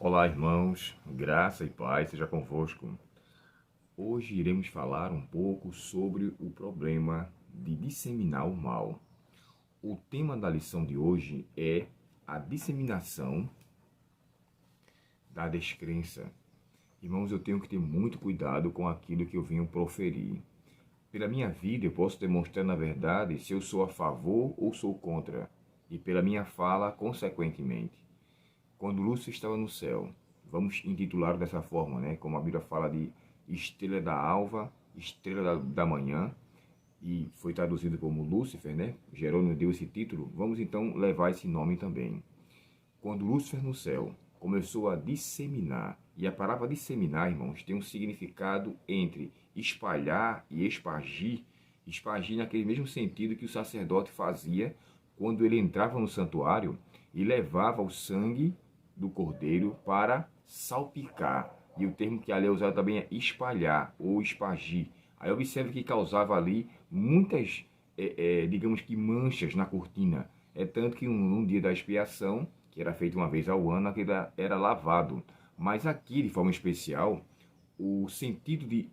Olá, irmãos, graça e paz seja convosco. Hoje iremos falar um pouco sobre o problema de disseminar o mal. O tema da lição de hoje é a disseminação da descrença. Irmãos, eu tenho que ter muito cuidado com aquilo que eu venho proferir. Pela minha vida, eu posso demonstrar, na verdade, se eu sou a favor ou sou contra, e pela minha fala, consequentemente. Quando Lúcifer estava no céu, vamos intitular dessa forma, né? Como a Bíblia fala de estrela da alva, estrela da manhã, e foi traduzido como Lúcifer, né? Jerônimo deu esse título, vamos então levar esse nome também. Quando Lúcifer no céu começou a disseminar, e a palavra disseminar, irmãos, tem um significado entre espalhar e espargir, espargir naquele mesmo sentido que o sacerdote fazia quando ele entrava no santuário e levava o sangue do cordeiro para salpicar. E o termo que ali é usado também é espalhar ou espargir. Aí observe que causava ali muitas, digamos que manchas na cortina. É tanto que num dia da expiação, que era feito uma vez ao ano, aquilo era lavado. Mas aqui, de forma especial, o sentido de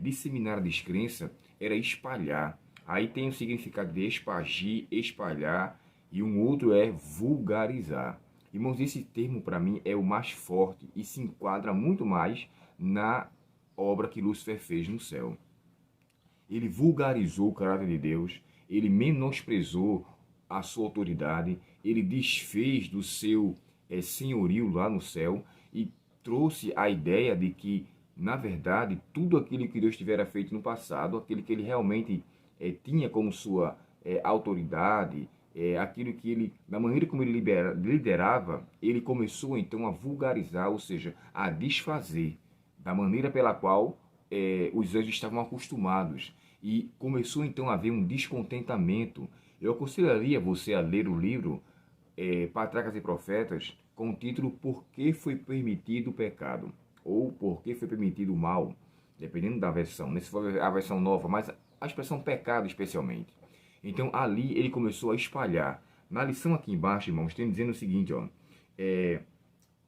disseminar a descrença era espalhar. Aí tem o significado de espargir, espalhar, e um outro é vulgarizar. Irmãos, esse termo para mim é o mais forte e se enquadra muito mais na obra que Lúcifer fez no céu. Ele vulgarizou o caráter de Deus, ele menosprezou a sua autoridade, ele desfez do seu senhorio lá no céu e trouxe a ideia de que, na verdade, tudo aquilo que Deus tivera feito no passado, aquilo que ele realmente tinha como sua autoridade, aquilo que ele, da maneira como ele liderava, ele começou então a vulgarizar, ou seja, a desfazer da maneira pela qual os anjos estavam acostumados. E começou então a haver um descontentamento. Eu aconselharia você a ler o livro Patriarcas e Profetas com o título Por que foi permitido o pecado? Ou Por que foi permitido o mal? Dependendo da versão. Se for a versão nova, mas a expressão pecado especialmente. Então ali ele começou a espalhar. Na lição aqui embaixo, irmãos, tem dizendo o seguinte, ó.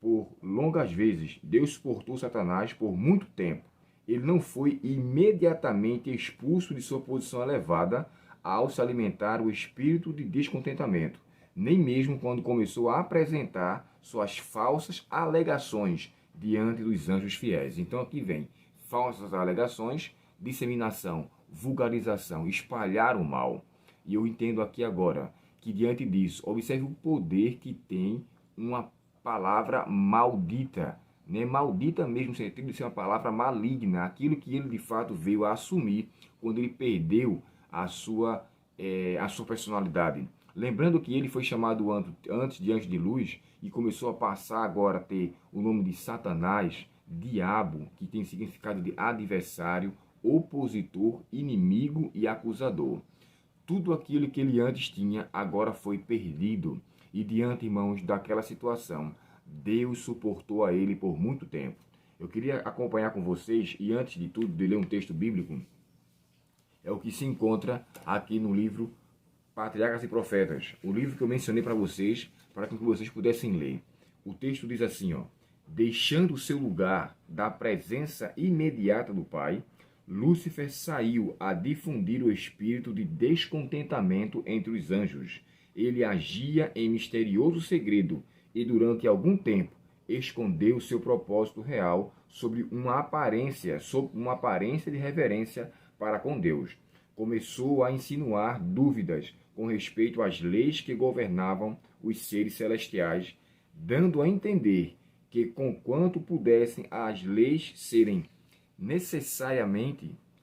Por longas vezes, Deus suportou Satanás por muito tempo. Ele não foi imediatamente expulso de sua posição elevada ao se alimentar o espírito de descontentamento, nem mesmo quando começou a apresentar suas falsas alegações diante dos anjos fiéis. Então aqui vem falsas alegações, disseminação, vulgarização, espalhar o mal. E eu entendo aqui agora que diante disso, observe o poder que tem uma palavra maldita, né? Maldita mesmo no sentido de ser uma palavra maligna, aquilo que ele de fato veio a assumir quando ele perdeu a sua personalidade. Lembrando que ele foi chamado antes de anjo de luz e começou a passar agora a ter o nome de Satanás, diabo, que tem significado de adversário, opositor, inimigo e acusador. Tudo aquilo que ele antes tinha agora foi perdido. E diante, irmãos, daquela situação, Deus suportou a ele por muito tempo. Eu queria acompanhar com vocês, e antes de tudo, de ler um texto bíblico, é o que se encontra aqui no livro Patriarcas e Profetas, o livro que eu mencionei para vocês, para que vocês pudessem ler. O texto diz assim, ó: deixando o seu lugar da presença imediata do Pai, Lúcifer saiu a difundir o espírito de descontentamento entre os anjos. Ele agia em misterioso segredo e durante algum tempo escondeu seu propósito real sob uma aparência de reverência para com Deus. Começou a insinuar dúvidas com respeito às leis que governavam os seres celestiais, dando a entender que, conquanto pudessem as leis serem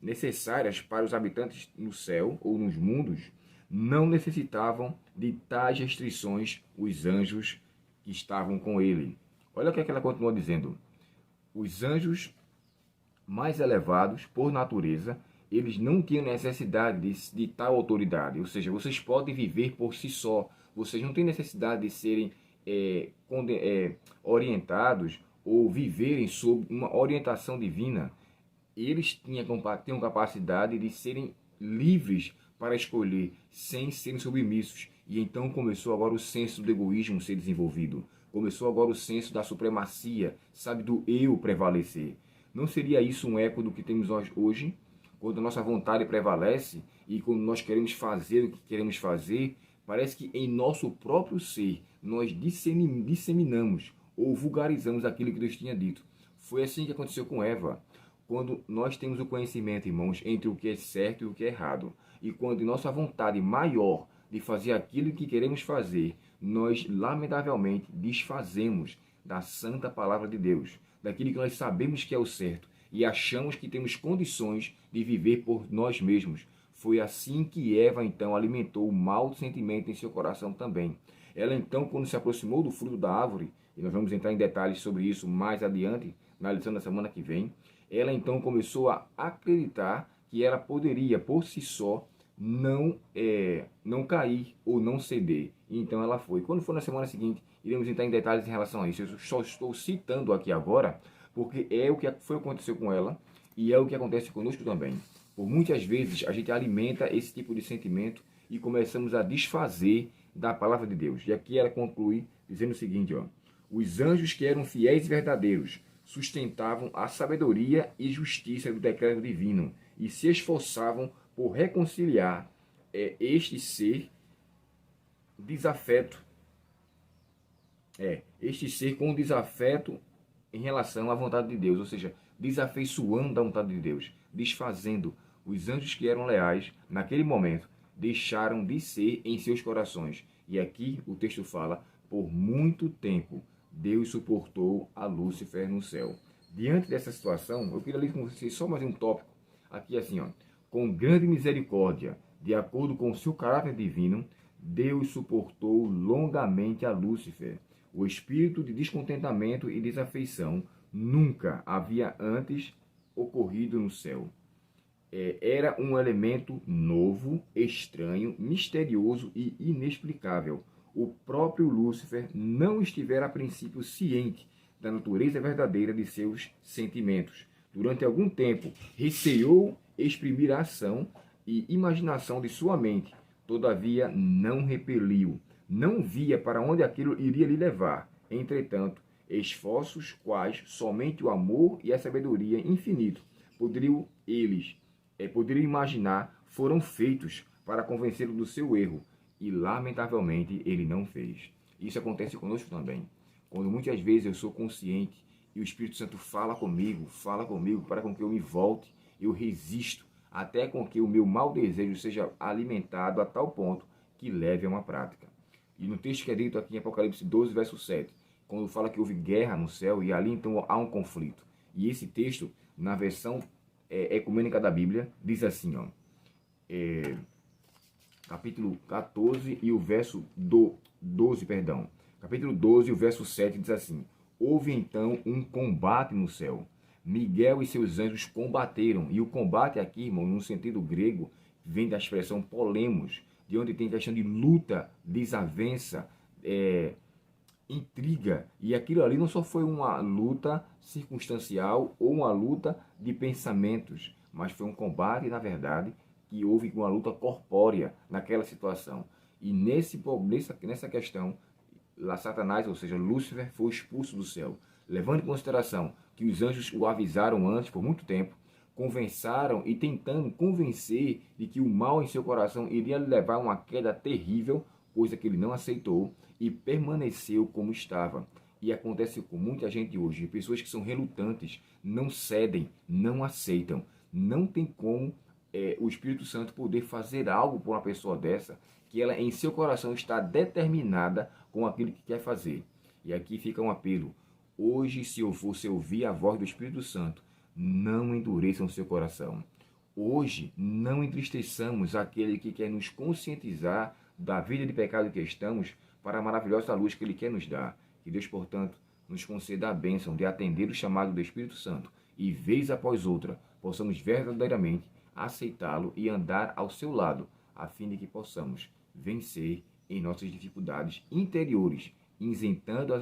necessárias para os habitantes no céu ou nos mundos, não necessitavam de tais restrições os anjos que estavam com ele. Olha o que ela continua dizendo. Os anjos mais elevados, por natureza, eles não tinham necessidade de tal autoridade. Ou seja, vocês podem viver por si só. Vocês não têm necessidade de serem orientados ou viverem sob uma orientação divina. Eles tinham capacidade de serem livres para escolher, sem serem submissos. E então começou agora o senso do egoísmo ser desenvolvido. Começou agora o senso da supremacia, sabe, do eu prevalecer. Não seria isso um eco do que temos nós hoje? Quando a nossa vontade prevalece e quando nós queremos fazer o que queremos fazer, parece que em nosso próprio ser nós disseminamos ou vulgarizamos aquilo que Deus tinha dito. Foi assim que aconteceu com Eva. Quando nós temos o conhecimento, irmãos, entre o que é certo e o que é errado, e quando nossa vontade maior de fazer aquilo que queremos fazer, nós lamentavelmente desfazemos da santa palavra de Deus, daquilo que nós sabemos que é o certo, e achamos que temos condições de viver por nós mesmos. Foi assim que Eva, então, alimentou o mau sentimento em seu coração também. Ela, então, quando se aproximou do fruto da árvore, e nós vamos entrar em detalhes sobre isso mais adiante, na lição da semana que vem, ela, então, começou a acreditar que ela poderia, por si só, não cair ou não ceder. Então, ela foi. Quando for na semana seguinte, iremos entrar em detalhes em relação a isso. Eu só estou citando aqui agora, porque é o que aconteceu com ela e é o que acontece conosco também. Por muitas vezes a gente alimenta esse tipo de sentimento e começamos a desfazer da palavra de Deus. E aqui ela conclui dizendo o seguinte, ó: os anjos que eram fiéis e verdadeiros sustentavam a sabedoria e justiça do decreto divino e se esforçavam por reconciliar este ser desafeto, este ser com desafeto em relação à vontade de Deus, ou seja, desafeiçoando da vontade de Deus, desfazendo. Os anjos que eram leais, naquele momento, deixaram de ser em seus corações. E aqui o texto fala, por muito tempo, Deus suportou a Lúcifer no céu. Diante dessa situação, eu queria ler com vocês só mais um tópico. Aqui assim, ó: com grande misericórdia, de acordo com o seu caráter divino, Deus suportou longamente a Lúcifer. O espírito de descontentamento e desafeição nunca havia antes ocorrido no céu. Era um elemento novo, estranho, misterioso e inexplicável. O próprio Lúcifer não estivera a princípio ciente da natureza verdadeira de seus sentimentos. Durante algum tempo, receou exprimir a ação e imaginação de sua mente. Todavia, não repeliu. Não via para onde aquilo iria lhe levar. Entretanto, esforços quais somente o amor e a sabedoria infinito poderiam imaginar, foram feitos para convencê-lo do seu erro. E, lamentavelmente, ele não fez. Isso acontece conosco também. Quando muitas vezes eu sou consciente e o Espírito Santo fala comigo para com que eu me volte, eu resisto, até com que o meu mau desejo seja alimentado a tal ponto que leve a uma prática. E no texto que é dito aqui em Apocalipse 12, verso 7, quando fala que houve guerra no céu e ali então há um conflito. E esse texto, na versão ecumênica da Bíblia, diz assim, ó, capítulo 14 e o verso 12, perdão. Capítulo 12 e o verso 7 diz assim: houve então um combate no céu. Miguel e seus anjos combateram. E o combate aqui, irmão, no sentido grego, vem da expressão polemos, de onde tem questão de luta, desavença, intriga. E aquilo ali não só foi uma luta circunstancial ou uma luta de pensamentos, mas foi um combate, na verdade, que houve uma luta corpórea naquela situação. E nessa questão, lá Satanás, ou seja, Lúcifer, foi expulso do céu. Levando em consideração que os anjos o avisaram antes, por muito tempo, convençaram e tentando convencer de que o mal em seu coração iria lhe levar a uma queda terrível, coisa que ele não aceitou e permaneceu como estava. E acontece com muita gente hoje, pessoas que são relutantes, não cedem, não aceitam. Não tem como o Espírito Santo poder fazer algo por uma pessoa dessa, que ela em seu coração está determinada com aquilo que quer fazer. E aqui fica um apelo. Hoje, se você ouvir a voz do Espírito Santo, não endureçam seu coração. Hoje, não entristeçamos aquele que quer nos conscientizar da vida de pecado que estamos para a maravilhosa luz que Ele quer nos dar. Que Deus, portanto, nos conceda a bênção de atender o chamado do Espírito Santo e, vez após outra, possamos verdadeiramente aceitá-lo e andar ao seu lado, a fim de que possamos vencer em nossas dificuldades interiores, isentando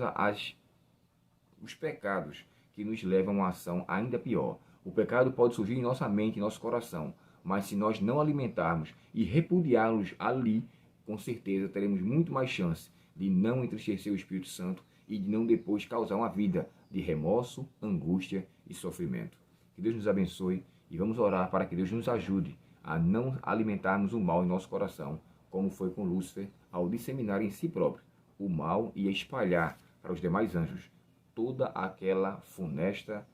os pecados que nos levam a uma ação ainda pior. O pecado pode surgir em nossa mente, em nosso coração, mas se nós não alimentarmos e repudiá-los ali, com certeza teremos muito mais chance de não entristecer o Espírito Santo e de não depois causar uma vida de remorso, angústia e sofrimento. Que Deus nos abençoe e vamos orar para que Deus nos ajude a não alimentarmos o mal em nosso coração, como foi com Lúcifer, ao disseminar em si próprio o mal e a espalhar para os demais anjos toda aquela funesta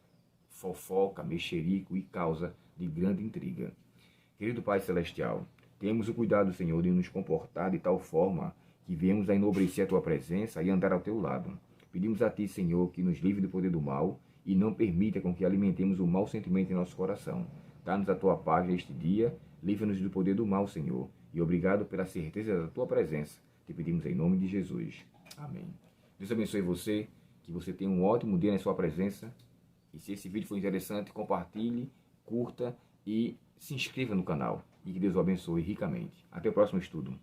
fofoca, mexerico e causa de grande intriga. Querido Pai Celestial, temos o cuidado, Senhor, de nos comportar de tal forma que viemos a enobrecer a Tua presença e andar ao Teu lado. Pedimos a Ti, Senhor, que nos livre do poder do mal e não permita com que alimentemos o mau sentimento em nosso coração. Dá-nos a Tua paz neste dia, livra-nos do poder do mal, Senhor, e obrigado pela certeza da Tua presença. Te pedimos em nome de Jesus. Amém. Deus abençoe você, que você tenha um ótimo dia na sua presença. E se esse vídeo for interessante, compartilhe, curta e se inscreva no canal. E que Deus o abençoe ricamente. Até o próximo estudo.